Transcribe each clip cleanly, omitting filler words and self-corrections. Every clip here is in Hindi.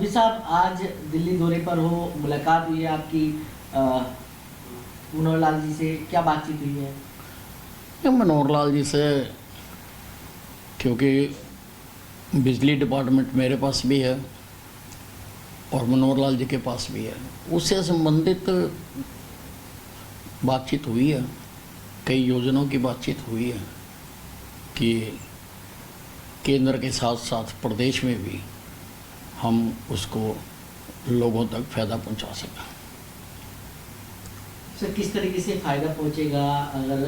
अभी साहब आज दिल्ली दौरे पर हो, मुलाकात हुई है आपकी मनोहर लाल जी से, क्या बातचीत हुई है? मनोहर लाल जी से, क्योंकि बिजली डिपार्टमेंट मेरे पास भी है और मनोहर लाल जी के पास भी है, उससे संबंधित बातचीत हुई है। कई योजनाओं की बातचीत हुई है कि केंद्र के साथ साथ प्रदेश में भी हम उसको लोगों तक फ़ायदा पहुंचा सकें। सर, किस तरीके से फ़ायदा पहुंचेगा? अगर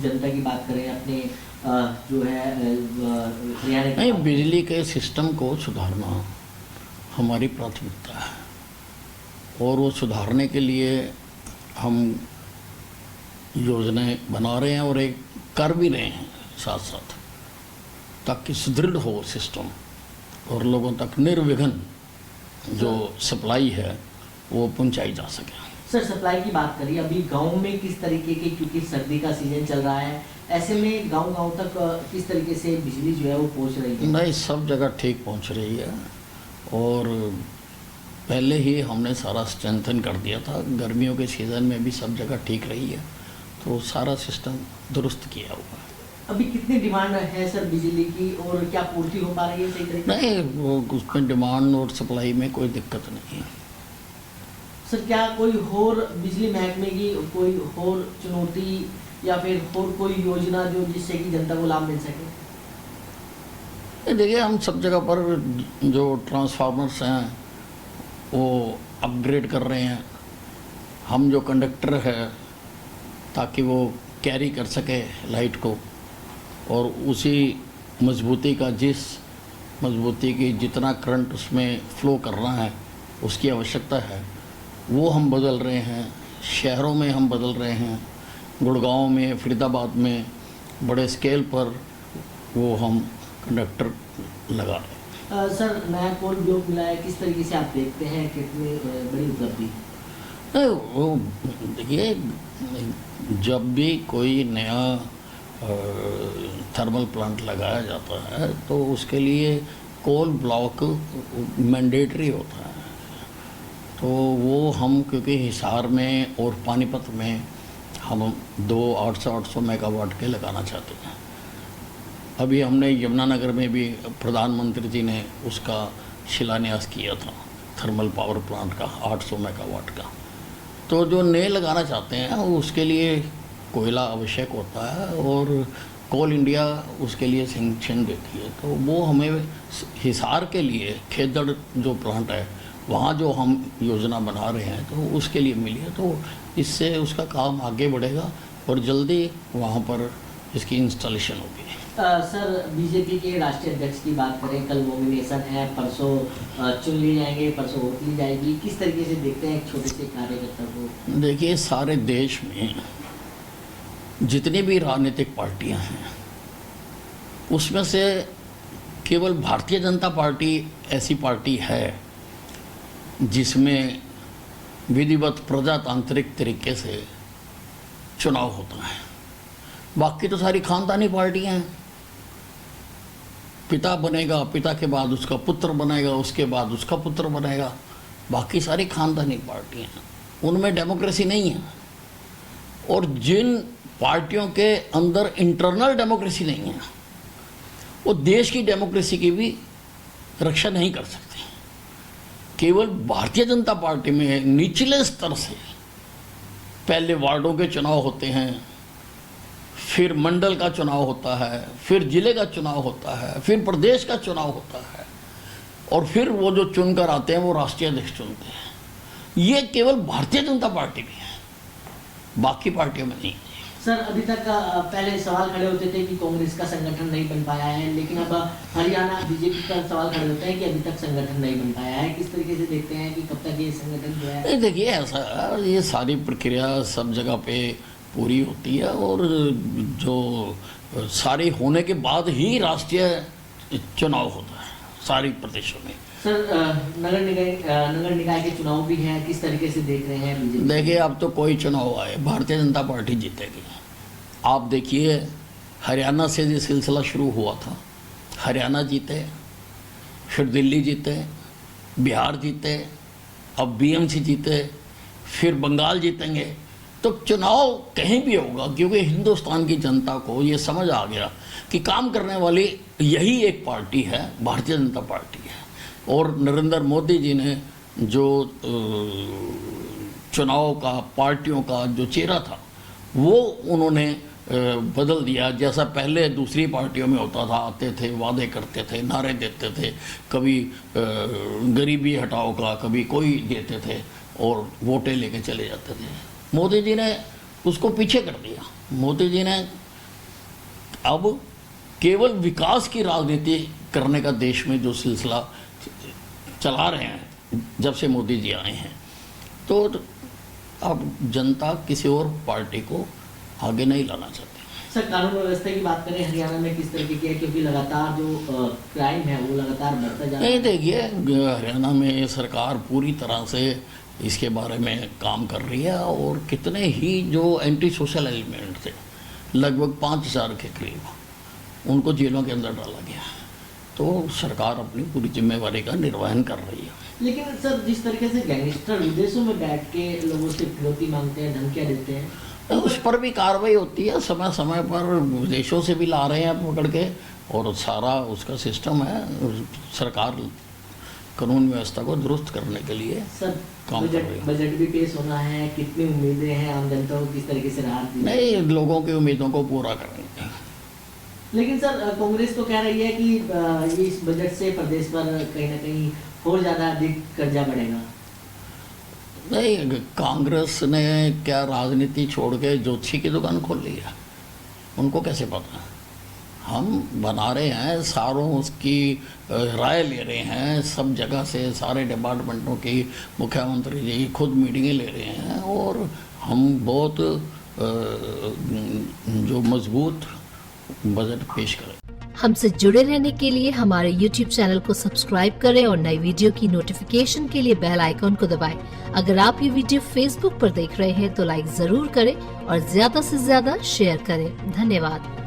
जनता की बात करें, अपने जो है हरियाणा नहीं, बिजली के सिस्टम को सुधारना हमारी प्राथमिकता है और वो सुधारने के लिए हम योजनाएं बना रहे हैं और एक कर भी रहे हैं साथ साथ, ताकि सुदृढ़ हो सिस्टम और लोगों तक निर्विघ्न जो सप्लाई है वो पहुंचाई जा सके। सर, सप्लाई की बात करिए, अभी गांव में किस तरीके की, क्योंकि सर्दी का सीजन चल रहा है, ऐसे में गांव तक किस तरीके से बिजली जो है वो पहुंच रही है? नहीं, सब जगह ठीक पहुंच रही है और पहले ही हमने सारा स्ट्रेंथन कर दिया था। गर्मियों के सीज़न में भी सब जगह ठीक रही है, तो सारा सिस्टम दुरुस्त किया हुआ है। अभी कितनी डिमांड है सर बिजली की और क्या पूर्ति हो पा रही है सही तरीके? नहीं, वो उसमें डिमांड और सप्लाई में कोई दिक्कत नहीं है। सर, क्या कोई और बिजली महकमे की कोई और चुनौती या फिर और कोई योजना जो जिससे कि जनता को लाभ मिल सके? देखिए, हम सब जगह पर जो ट्रांसफार्मर्स हैं वो अपग्रेड कर रहे हैं। हम जो कंडक्टर है ताकि वो कैरी कर सके लाइट को, और उसी मजबूती का, जिस मजबूती की जितना करंट उसमें फ़्लो करना है उसकी आवश्यकता है, वो हम बदल रहे हैं। शहरों में हम बदल रहे हैं, गुड़गांव में, फरीदाबाद में बड़े स्केल पर वो हम कंडक्टर लगा रहे हैं। सर, नया कोल ब्लॉक मिला है, किस तरीके से आप देखते हैं, कितनी बड़ी उपलब्धि? वो देखिए, जब भी कोई नया थर्मल प्लांट लगाया जाता है तो उसके लिए कोल ब्लॉक मैंडेटरी होता है। तो वो हम, क्योंकि हिसार में और पानीपत में हम 800 मेगावाट के लगाना चाहते हैं। अभी हमने यमुनानगर में भी प्रधानमंत्री जी ने उसका शिलान्यास किया था, थर्मल पावर प्लांट का 800 मेगावाट का। तो जो नए लगाना चाहते हैं उसके लिए कोयला आवश्यक होता है और कोल इंडिया उसके लिए सैंक्शन देती है। तो वो हमें हिसार के लिए खेदड़ जो प्लांट है वहाँ जो हम योजना बना रहे हैं तो उसके लिए मिली है। तो इससे उसका काम आगे बढ़ेगा और जल्दी वहाँ पर इसकी इंस्टॉलेशन होगी। सर, बीजेपी के राष्ट्रीय अध्यक्ष की बात करें, कल नॉमिनेशन है, परसों चुन लिए जाएंगे, परसों वोट ली जाएगी, किस तरीके से देखते हैं एक छोटे से कार्यकर्ता को? देखिए, सारे देश में जितनी भी राजनीतिक पार्टियां हैं उसमें से केवल भारतीय जनता पार्टी ऐसी पार्टी है जिसमें विधिवत प्रजातांत्रिक तरीके से चुनाव होता है। बाकी तो सारी खानदानी पार्टियां हैं। पिता बनेगा, पिता के बाद उसका पुत्र बनेगा, उसके बाद उसका पुत्र बनेगा। बाकी सारी खानदानी पार्टियां हैं, उनमें डेमोक्रेसी नहीं है। और जिन पार्टियों के अंदर इंटरनल डेमोक्रेसी नहीं है वो देश की डेमोक्रेसी की भी रक्षा नहीं कर सकते। केवल भारतीय जनता पार्टी में निचले स्तर से पहले वार्डों के चुनाव होते हैं, फिर मंडल का चुनाव होता है, फिर जिले का चुनाव होता है, फिर प्रदेश का चुनाव होता है और फिर वो जो चुनकर आते हैं वो राष्ट्रीय अध्यक्ष चुनते हैं। ये केवल भारतीय जनता पार्टी में है, बाकी पार्टियों में नहीं। सर, अभी तक पहले सवाल खड़े होते थे कि कांग्रेस का संगठन नहीं बन पाया है, लेकिन अब हरियाणा बीजेपी का सवाल खड़े होते हैं कि अभी तक संगठन नहीं बन पाया है। किस तरीके से देखते हैं कि कब तक ये संगठन जो है? देखिए, ऐसा, ये सारी प्रक्रिया सब जगह पे पूरी होती है और जो सारे होने के बाद ही राष्ट्रीय चुनाव होता है सारी प्रदेशों में। सर, नगर निकाय के चुनाव भी हैं, किस तरीके से देख रहे हैं बीजेपी? देखिए, अब तो कोई चुनाव आए भारतीय जनता पार्टी जीतेगी। आप देखिए, हरियाणा से ये सिलसिला शुरू हुआ था, हरियाणा जीते, फिर दिल्ली जीते, बिहार जीते, अब बीएमसी जीते, फिर बंगाल जीतेंगे, तो चुनाव कहीं भी होगा, क्योंकि हिंदुस्तान की जनता को ये समझ आ गया कि काम करने वाली यही एक पार्टी है, भारतीय जनता पार्टी है। और नरेंद्र मोदी जी ने जो चुनाव का, पार्टियों का जो चेहरा था, वो उन्होंने बदल दिया। जैसा पहले दूसरी पार्टियों में होता था, आते थे, वादे करते थे, नारे देते थे, कभी गरीबी हटाओ का, कभी कोई देते थे और वोटें लेके चले जाते थे। मोदी जी ने उसको पीछे कर दिया। मोदी जी ने अब केवल विकास की राजनीति करने का देश में जो सिलसिला चला रहे हैं जब से मोदी जी आए हैं, तो अब जनता किसी और पार्टी को आगे नहीं लाना चाहती। सर, कानून व्यवस्था की बात करें हरियाणा में किस तरीके की है, क्योंकि लगातार जो क्राइम है वो लगातार बढ़ता जा रहा है। नहीं, देखिए, हरियाणा में सरकार पूरी तरह से इसके बारे में काम कर रही है, और कितने ही जो एंटी सोशल एलिमेंट थे, लगभग 5000 के करीब, उनको जेलों के अंदर डाला गया। तो सरकार अपनी पूरी जिम्मेवारी का निर्वहन कर रही है। लेकिन सर, जिस तरीके से गैंगस्टर विदेशों में बैठ के लोगों से फिरौती मांगते हैं, धमकियां देते हैं, तो उस पर भी कार्रवाई होती है। समय समय पर विदेशों से भी ला रहे हैं पकड़ के, और सारा उसका सिस्टम है। सरकार कानून व्यवस्था को दुरुस्त करने के लिए सर काम कर रही है। बजट भी पेश होना है, कितनी उम्मीदें हैं आम जनता को, किस तरीके से राहत दी? नहीं, लोगों की उम्मीदों को पूरा करेंगे। लेकिन सर, कांग्रेस तो कह रही है कि ये इस बजट से प्रदेश पर कहीं ना कहीं और ज़्यादा अधिक कर्जा बढ़ेगा। नहीं, कांग्रेस ने क्या राजनीति छोड़ के ज्योतिषी की दुकान खोल ली है? उनको कैसे पता? हम बना रहे हैं, सारों उसकी राय ले रहे हैं, सब जगह से, सारे डिपार्टमेंटों की मुख्यमंत्री जी खुद मीटिंगें ले रहे हैं, और हम बहुत जो मजबूत बजट पेश करें। हमसे जुड़े रहने के लिए हमारे YouTube चैनल को सब्सक्राइब करें और नई वीडियो की नोटिफिकेशन के लिए बेल आइकॉन को दबाएं। अगर आप ये वीडियो Facebook पर देख रहे हैं तो लाइक जरूर करें और ज्यादा से ज्यादा शेयर करें। धन्यवाद।